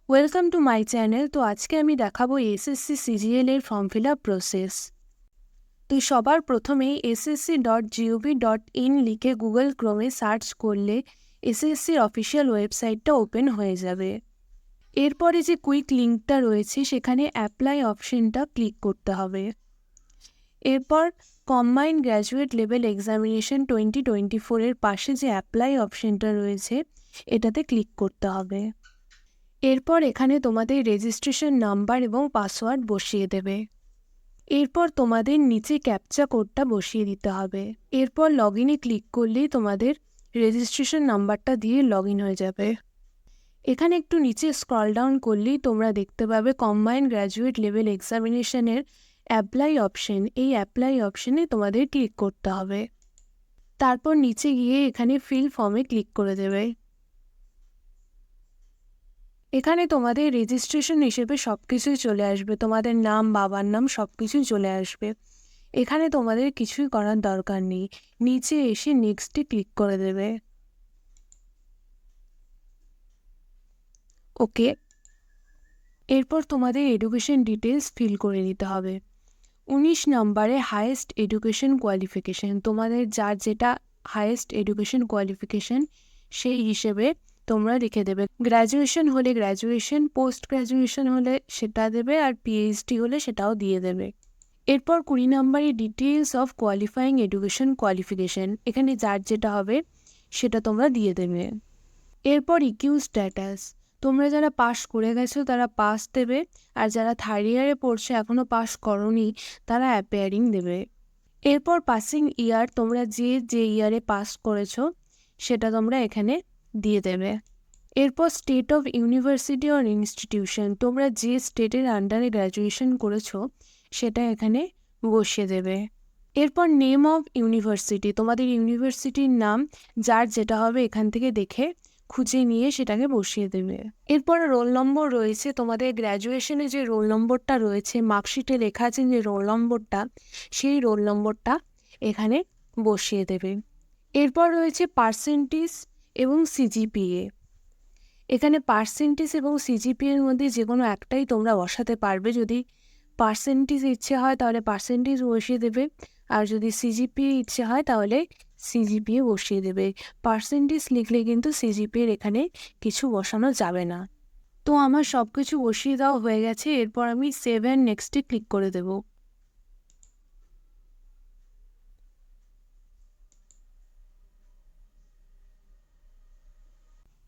Welcome to my channel. তো আজকে আমি দেখাবো এসএসসি সিজিএল এর ফর্ম ফিল আপ প্রসেস। তো সবার প্রথমেই ssc.gov.in লিখে গুগল ক্রোমে সার্চ করলে এসএসসির অফিসিয়াল ওয়েবসাইটটা ওপেন হয়ে যাবে। এরপরে যে কুইক লিঙ্কটা রয়েছে সেখানে অ্যাপ্লাই অপশনটা ক্লিক করতে হবে। এরপর কম্বাইন্ড গ্র্যাজুয়েট লেভেল এক্সামিনেশন 2024 এর পাশে যে অ্যাপ্লাই অপশনটা রয়েছে এটাতে ক্লিক করতে হবে। এরপর এখানে তোমাদের রেজিস্ট্রেশন নাম্বার এবং পাসওয়ার্ড বসিয়ে দেবে। এরপর তোমাদের নিচে ক্যাপচা কোডটা বসিয়ে দিতে হবে। এরপর লগইনে ক্লিক করলেই তোমাদের রেজিস্ট্রেশন নাম্বারটা দিয়ে লগইন হয়ে যাবে। এখানে একটু নিচে স্ক্রল ডাউন করলেই তোমরা দেখতে পাবে কম্বাইন্ড গ্র্যাজুয়েট লেভেল এক্সামিনেশনের অ্যাপ্লাই অপশন। এই অ্যাপ্লাই অপশনে তোমাদের ক্লিক করতে হবে। তারপর নিচে গিয়ে এখানে ফিল ফর্মে ক্লিক করে দেবে। এখানে তোমাদের রেজিস্ট্রেশন হিসেবে সব কিছুই চলে আসবে, তোমাদের নাম, বাবার নাম সব কিছুই চলে আসবে। এখানে তোমাদের কিছুই করার দরকার নেই, নিচে এসে নেক্সটে ক্লিক করে দেবে। ওকে। এরপর তোমাদের এডুকেশন ডিটেলস ফিল করে নিতে হবে। 19 নম্বরে হায়েস্ট এডুকেশন কোয়ালিফিকেশন, তোমাদের যার যেটা হায়েস্ট এডুকেশন কোয়ালিফিকেশন সেই হিসেবে তোমরা লিখে দেবে। গ্র্যাজুয়েশন হলে গ্র্যাজুয়েশন, পোস্ট গ্র্যাজুয়েশন হলে সেটা দেবে, আর পিএইচডি হলে সেটাও দিয়ে দেবে। এরপর 20 নম্বরে details of qualifying education qualification, এখানে যার যেটা হবে সেটা তোমরা দিয়ে দেবে। এরপর ইকিউ স্ট্যাটাস, তোমরা যারা পাস করে গেছো তারা পাস দেবে, আর যারা থার্ড ইয়ারে পড়ছে এখনও পাস করোনি তারা অ্যাপিয়ারিং দেবে। এরপর পাসিং ইয়ার, তোমরা যে ইয়ারে পাস করেছো সেটা তোমরা এখানে দিয়ে দেবে। এরপর state of university or institution, তোমরা যে স্টেটের আন্ডারে গ্র্যাজুয়েশন করেছো সেটা এখানে বসিয়ে দেবে। এরপর নেম অফ ইউনিভার্সিটি, তোমাদের ইউনিভার্সিটির নাম যার যেটা হবে এখান থেকে দেখে খুঁজে নিয়ে সেটাকে বসিয়ে দেবে। এরপর রোল নম্বর রয়েছে, তোমাদের গ্র্যাজুয়েশনে যে রোল নম্বরটা রয়েছে, মার্কশিটে লেখা আছে যে রোল নম্বরটা, সেই রোল নম্বরটা এখানে বসিয়ে দেবে। এরপর রয়েছে পার্সেন্টেজ এবং সিজিপিএ, এখানে পার্সেন্টেজ এবং সিজিপিএর মধ্যে যে কোনো একটাই তোমরা বসাতে পারবে। যদি পার্সেন্টেজ ইচ্ছে হয় তাহলে পার্সেন্টেজ বসিয়ে দেবে, আর যদি সিজিপিএ ইচ্ছে হয় তাহলে সিজিপিএ বসিয়ে দেবে। পার্সেন্টেজ লিখলে কিন্তু সিজিপিএর এখানে কিছু বসানো যাবে না। তো আমার সব কিছু বসিয়ে দেওয়া হয়ে গেছে। এরপর আমি সেভ অ্যান্ড নেক্সটে ক্লিক করে দেব।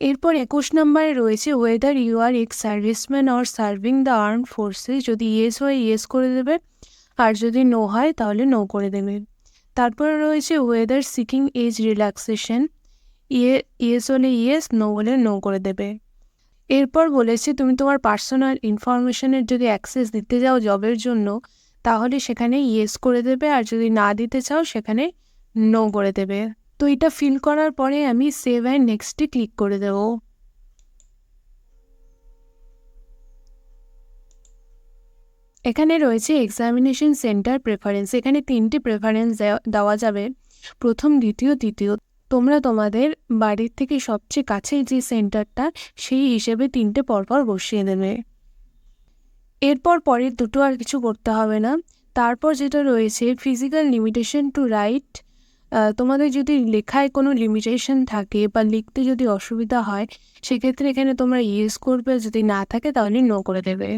এরপর 21 নম্বরে রয়েছে whether you are ex serviceman or serving the armed forces, যদি ইয়েস হয় ইয়েস করে দেবে, আর যদি নো হয় তাহলে নো করে দেবে। তারপরে রয়েছে whether seeking age relaxation, yes হলে ইয়েস, নো হলে নো করে দেবে। এরপর বলেছে তুমি তোমার পার্সোনাল ইনফরমেশনের যদি অ্যাক্সেস দিতে যাও জবের জন্য তাহলে সেখানে ইয়েস করে দেবে, আর যদি না দিতে চাও সেখানে নো করে দেবে। তো এটা ফিল করার পরে আমি সেভ অ্যান্ড নেক্সটে ক্লিক করে দেব। এখানে রয়েছে এক্সামিনেশন সেন্টার প্রেফারেন্স, এখানে 3টে প্রেফারেন্স দেওয়া যাবে, প্রথম, দ্বিতীয়, তৃতীয়। তোমরা তোমাদের বাড়ির থেকে সবচেয়ে কাছে যে সেন্টারটা সেই হিসেবে 3টে পরপর বসিয়ে দেবে। এরপর পরের দুটো আর কিছু করতে হবে না। তারপর যেটা রয়েছে ফিজিক্যাল লিমিটেশন টু রাইট, তোমাদের যদি লেখায় কোনো লিমিটেশন থাকে বা লিখতে যদি অসুবিধা হয় সেক্ষেত্রে এখানে তোমরা ইয়েস করবে, যদি না থাকে তাহলে নো করে দেবে।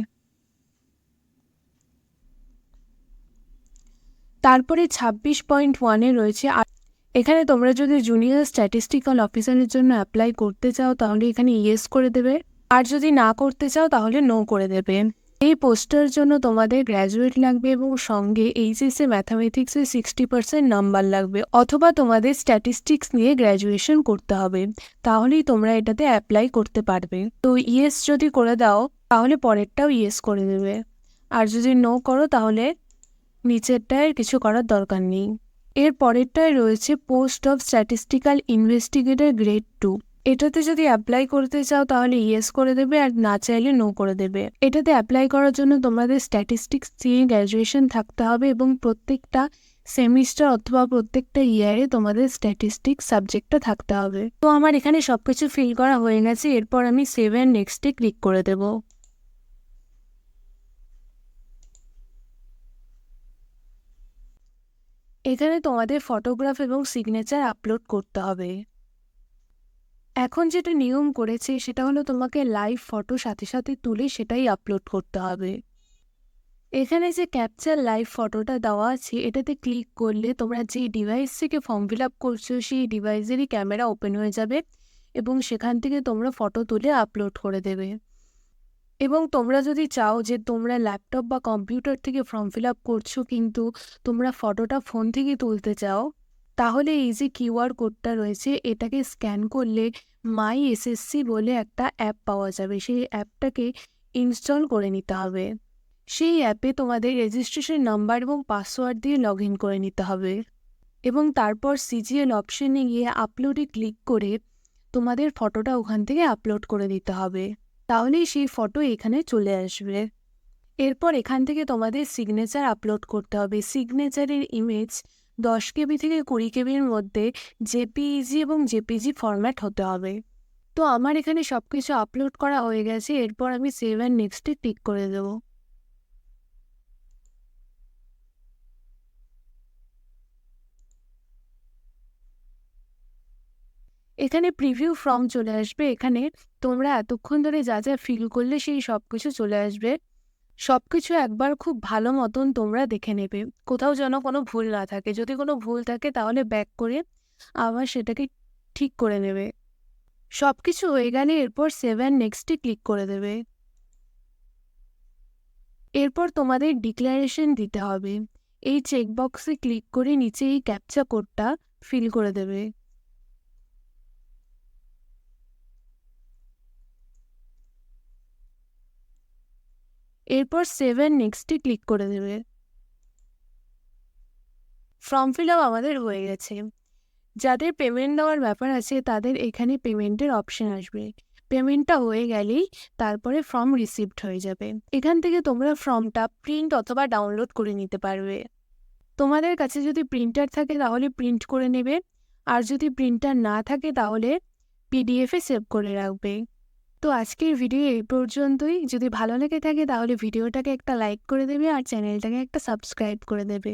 তারপরে 26.1-এ রয়েছে, এখানে তোমরা যদি জুনিয়র স্ট্যাটিস্টিক্যাল অফিসারের জন্য অ্যাপ্লাই করতে চাও তাহলে এখানে ইয়েস করে দেবে, আর যদি না করতে চাও তাহলে নো করে দেবে। এই পোস্টের জন্য তোমাদের গ্র্যাজুয়েট লাগবে এবং সঙ্গে এইচএসএ ম্যাথামেটিক্সে 60% নাম্বার লাগবে, অথবা তোমাদের স্ট্যাটিস্টিক্স নিয়ে গ্র্যাজুয়েশন করতে হবে, তাহলেই তোমরা এটাতে অ্যাপ্লাই করতে পারবে। তো ইয়েস যদি করে দাও তাহলে পরেরটাও ইয়েস করে দেবে, আর যদি নো করো তাহলে নিচেরটায় কিছু করার দরকার নেই। এর পরেরটায় রয়েছে post of statistical investigator grade 2, এটাতে যদি অ্যাপ্লাই করতে চাও তাহলে ইয়েস করে দেবে, আর না চাইলে নো করে দেবে। এটাতে অ্যাপ্লাই করার জন্য তোমাদের স্ট্যাটিস্টিক্স নিয়ে গ্র্যাজুয়েশন থাকতে হবে এবং প্রত্যেকটা সেমিস্টার অথবা প্রত্যেকটা ইয়ারে তোমাদের স্ট্যাটিস্টিক্স সাবজেক্টটা থাকতে হবে। তো আমার এখানে সব কিছু ফিল করা হয়ে গেছে। এরপর আমি সেভ অ্যান্ড নেক্সটে ক্লিক করে দেব। এখানে তোমাদের ফটোগ্রাফ এবং সিগনেচার আপলোড করতে হবে। এখন যেটা নিয়ম করেছে সেটা হলো তোমাকে লাইভ ফটো সাথে সাথে তুলে সেটাই আপলোড করতে হবে। এখানে যে ক্যাপচার লাইভ ফটোটা দেওয়া আছে এটাতে ক্লিক করলে তোমরা যে ডিভাইস থেকে ফর্ম ফিল আপ করছো সেই ডিভাইসেরই ক্যামেরা ওপেন হয়ে যাবে এবং সেখান থেকে তোমরা ফটো তুলে আপলোড করে দেবে। এবং তোমরা যদি চাও যে তোমরা ল্যাপটপ বা কম্পিউটার থেকে ফর্ম ফিল আপ করছো কিন্তু তোমরা ফটোটা ফোন থেকে তুলতে চাও, তাহলে এই যে কিউআর কোডটা রয়েছে এটাকে স্ক্যান করলে মাই এসএসসি বলে একটা অ্যাপ পাওয়া যাবে। সেই অ্যাপটাকে ইনস্টল করে নিতে হবে। সেই অ্যাপে তোমাদের রেজিস্ট্রেশন নাম্বার এবং পাসওয়ার্ড দিয়ে লগ ইন করে নিতে হবে এবং তারপর সিজিএল অপশনে গিয়ে আপলোডে ক্লিক করে তোমাদের ফটোটা ওখান থেকে আপলোড করে দিতে হবে। তাহলেই সেই ফটো এখানে চলে আসবে। এরপর এখান থেকে তোমাদের সিগনেচার আপলোড করতে হবে। সিগনেচারের ইমেজ 10 কেবি থেকে 20 কেবির মধ্যে জেপিইজি এবং জেপিজি ফরম্যাট হতে হবে। তো আমার এখানে সব কিছু আপলোড করা হয়ে গেছে। এরপর আমি সেভ অ্যান্ড নেক্সটে ক্লিক করে দেবো। এখানে প্রিভিউ ফর্ম চলে আসবে। এখানে তোমরা এতক্ষণ ধরে যা যা ফিল করলে সেই সব কিছু চলে আসবে। সব কিছু একবার খুব ভালো মতন তোমরা দেখে নেবে, কোথাও যেন কোনো ভুল না থাকে। যদি কোনো ভুল থাকে তাহলে ব্যাক করে আবার সেটাকে ঠিক করে নেবে। সব কিছু হয়ে গেলে এরপর সেভ অ্যান্ড নেক্সটে ক্লিক করে দেবে। এরপর তোমাদের ডিক্লারেশন দিতে হবে। এই চেকবক্সে ক্লিক করে নিচে এই ক্যাপচা কোডটা ফিল করে দেবে। এরপর সেভ অ্যান্ড নেক্সটে ক্লিক করে দেবে। ফর্ম ফিল আপ আমাদের হয়ে গেছে। যাদের পেমেন্ট দেওয়ার ব্যাপার আছে তাদের এখানে পেমেন্টের অপশন আসবে। পেমেন্টটা হয়ে গেলেই তারপরে ফর্ম রিসিভড হয়ে যাবে। এখান থেকে তোমরা ফর্মটা প্রিন্ট অথবা ডাউনলোড করে নিতে পারবে। তোমাদের কাছে যদি প্রিন্টার থাকে তাহলে প্রিন্ট করে নেবে, আর যদি প্রিন্টার না থাকে তাহলে পিডিএফে সেভ করে রাখবে। তো আজকের ভিডিও এই পর্যন্তই। যদি ভালো লেগে থাকে তাহলে ভিডিওটাকে একটা লাইক করে দেবে আর চ্যানেলটাকে একটা সাবস্ক্রাইব করে দেবে।